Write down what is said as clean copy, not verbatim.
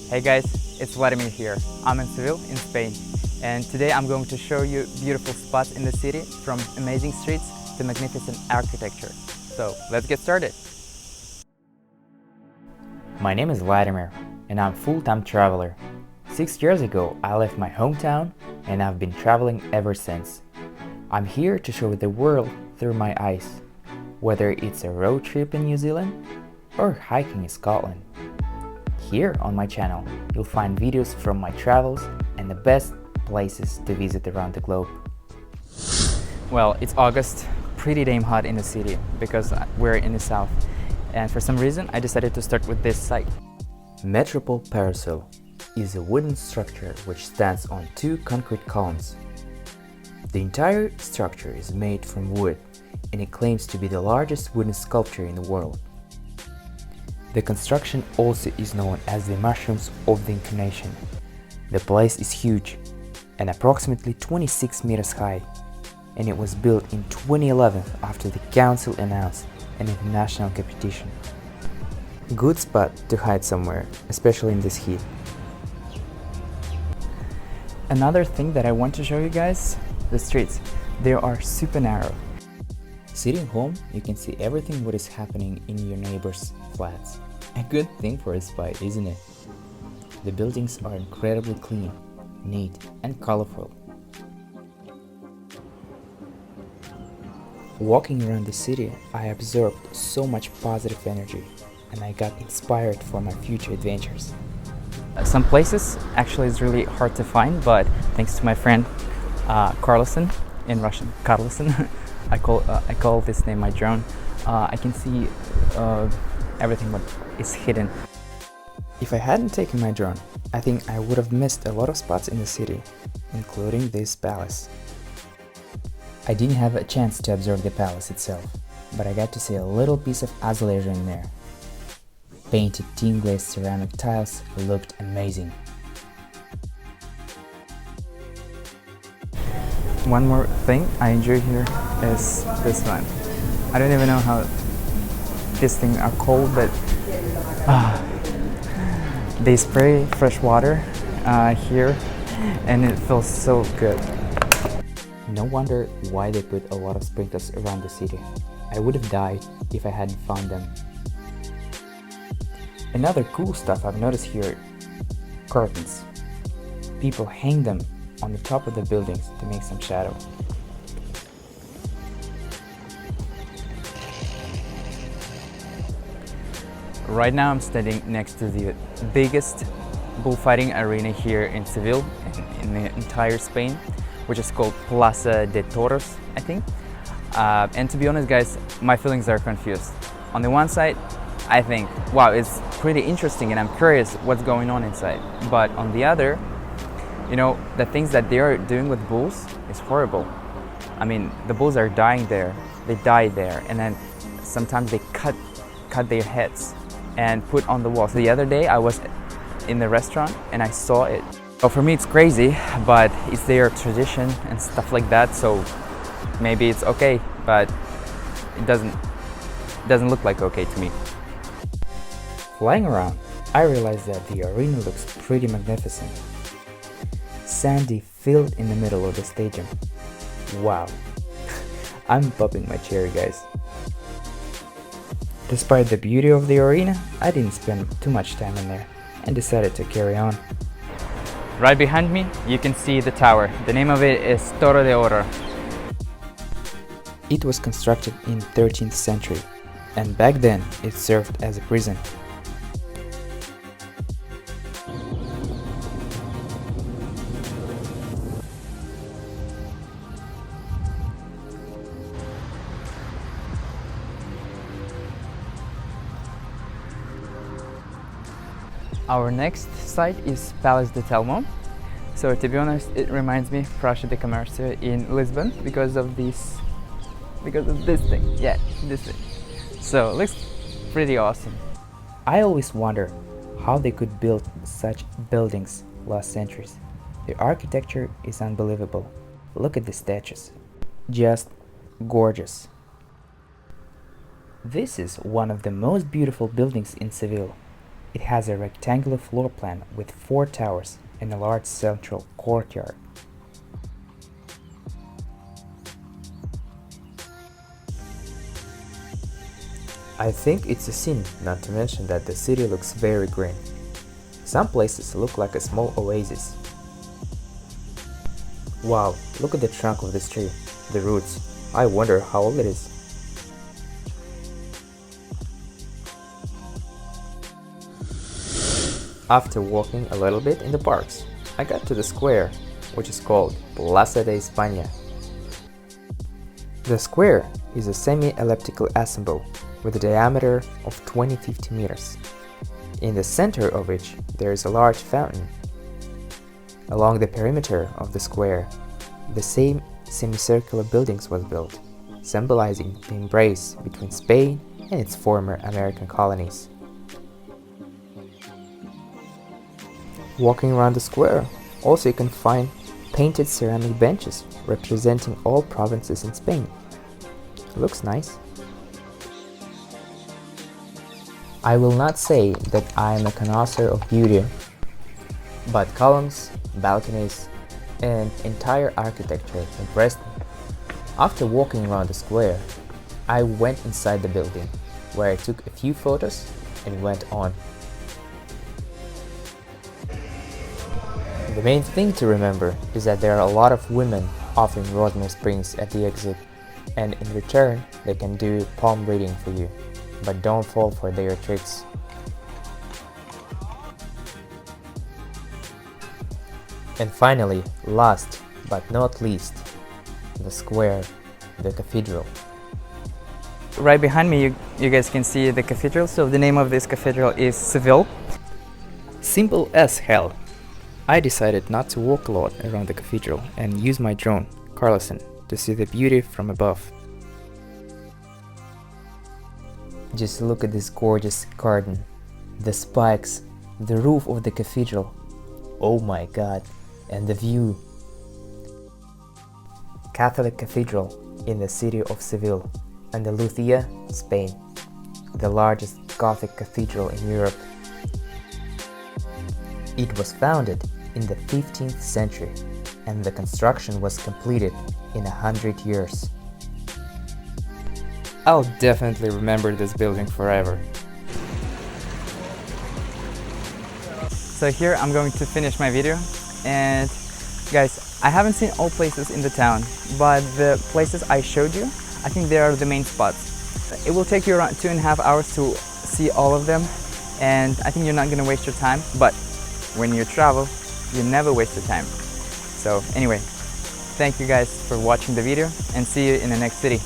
Hey guys, it's Vladimir here. I'm in Seville, in Spain, and today I'm going to show you beautiful spots in the city, from amazing streets to magnificent architecture. So let's get started. My name is Vladimir, and I'm a full-time traveler. 6 years ago, I left my hometown, and I've been traveling ever since. I'm here to show the world through my eyes, whether it's a road trip in New Zealand or hiking in Scotland. Here on my channel, you'll find videos from my travels and the best places to visit around the globe. Well, it's August, pretty damn hot in the city because we're in the south, and for some reason I decided to start with this site. Metropole Parasol is a wooden structure which stands on 2 concrete columns. The entire structure is made from wood, and it claims to be the largest wooden sculpture in the world. The construction also is known as the Mushrooms of the Incarnation. The place is huge and approximately 26 meters high, and it was built in 2011 after the council announced an international competition. Good spot to hide somewhere, especially in this heat. Another thing that I want to show you guys, the streets. They are super narrow. Sitting home, you can see everything what is happening in your neighbor's flats. A good thing for a spy, isn't it? The buildings are incredibly clean, neat, and colorful. Walking around the city, I absorbed so much positive energy, and I got inspired for my future adventures. Some places actually is really hard to find, but thanks to my friend Carlson, in Russian, Carlson, I call this name my drone. I can see everything what is hidden. If I hadn't taken my drone, I think I would have missed a lot of spots in the city, including this palace. I didn't have a chance to observe the palace itself, but I got to see a little piece of azulejo in there. Painted tin-glazed ceramic tiles looked amazing. One more thing I enjoy here is this one. I don't even know how these things are called, but they spray fresh water here, and it feels so good. No wonder why they put a lot of sprinklers around the city. I would have died if I hadn't found them. Another cool stuff I've noticed here, curtains. People hang them on the top of the buildings to make some shadow. Right now I'm standing next to the biggest bullfighting arena here in Seville, in the entire Spain, which is called Plaza de Toros, I think. And to be honest guys, my feelings are confused. On the one side, I think, wow, it's pretty interesting and I'm curious what's going on inside. But on the other, you know, the things that they are doing with bulls is horrible. I mean, the bulls are dying there, they die there, and then sometimes they cut their heads and put on the walls. The other day I was in the restaurant and I saw it. So for me it's crazy, but it's their tradition and stuff like that, so maybe it's okay, but it doesn't look like okay to me. Flying around, I realized that the arena looks pretty magnificent. Sandy filled in the middle of the stadium. Wow, I'm popping my cherry guys. Despite the beauty of the arena, I didn't spend too much time in there and decided to carry on. Right behind me, you can see the tower. The name of it is Torre de Oro. It was constructed in 13th century, and back then it served as a prison. Our next site is Palace de Telmo. So to be honest, it reminds me of Praça de Comércio in Lisbon because of this thing. Yeah, this thing. So it looks pretty awesome. I always wonder how they could build such buildings last centuries. The architecture is unbelievable. Look at the statues. Just gorgeous. This is one of the most beautiful buildings in Seville. It has a rectangular floor plan with 4 towers and a large central courtyard. I think it's a sin not to mention that the city looks very green. Some places look like a small oasis. Wow, look at the trunk of this tree, the roots. I wonder how old it is. After walking a little bit in the parks, I got to the square, which is called Plaza de España. The square is a semi-elliptical ensemble with a diameter of 20-50 meters, in the center of which there is a large fountain. Along the perimeter of the square, the same semicircular buildings was built, symbolizing the embrace between Spain and its former American colonies. Walking around the square, also you can find painted ceramic benches representing all provinces in Spain. It looks nice. I will not say that I am a connoisseur of beauty, but columns, balconies, and entire architecture impressed me. After walking around the square, I went inside the building, where I took a few photos and went on. The main thing to remember is that there are a lot of women offering rosemary springs at the exit, and in return they can do palm reading for you, but don't fall for their tricks. And finally, last but not least, the square, the cathedral. Right behind me you guys can see the cathedral, so the name of this cathedral is Seville. Simple as hell. I decided not to walk a lot around the cathedral and use my drone, Carlson, to see the beauty from above. Just look at this gorgeous garden, the spikes, the roof of the cathedral. Oh my god, and the view. Catholic Cathedral in the city of Seville, Andalusia, Spain, the largest Gothic cathedral in Europe. It was founded in the 15th century, and the construction was completed in 100 years. I'll definitely remember this building forever. So here I'm going to finish my video, and guys, I haven't seen all places in the town, but the places I showed you, I think they are the main spots. It will take you around 2.5 hours to see all of them, and I think you're not going to waste your time, but when you travel, you never waste your time. So anyway, thank you guys for watching the video, and see you in the next city.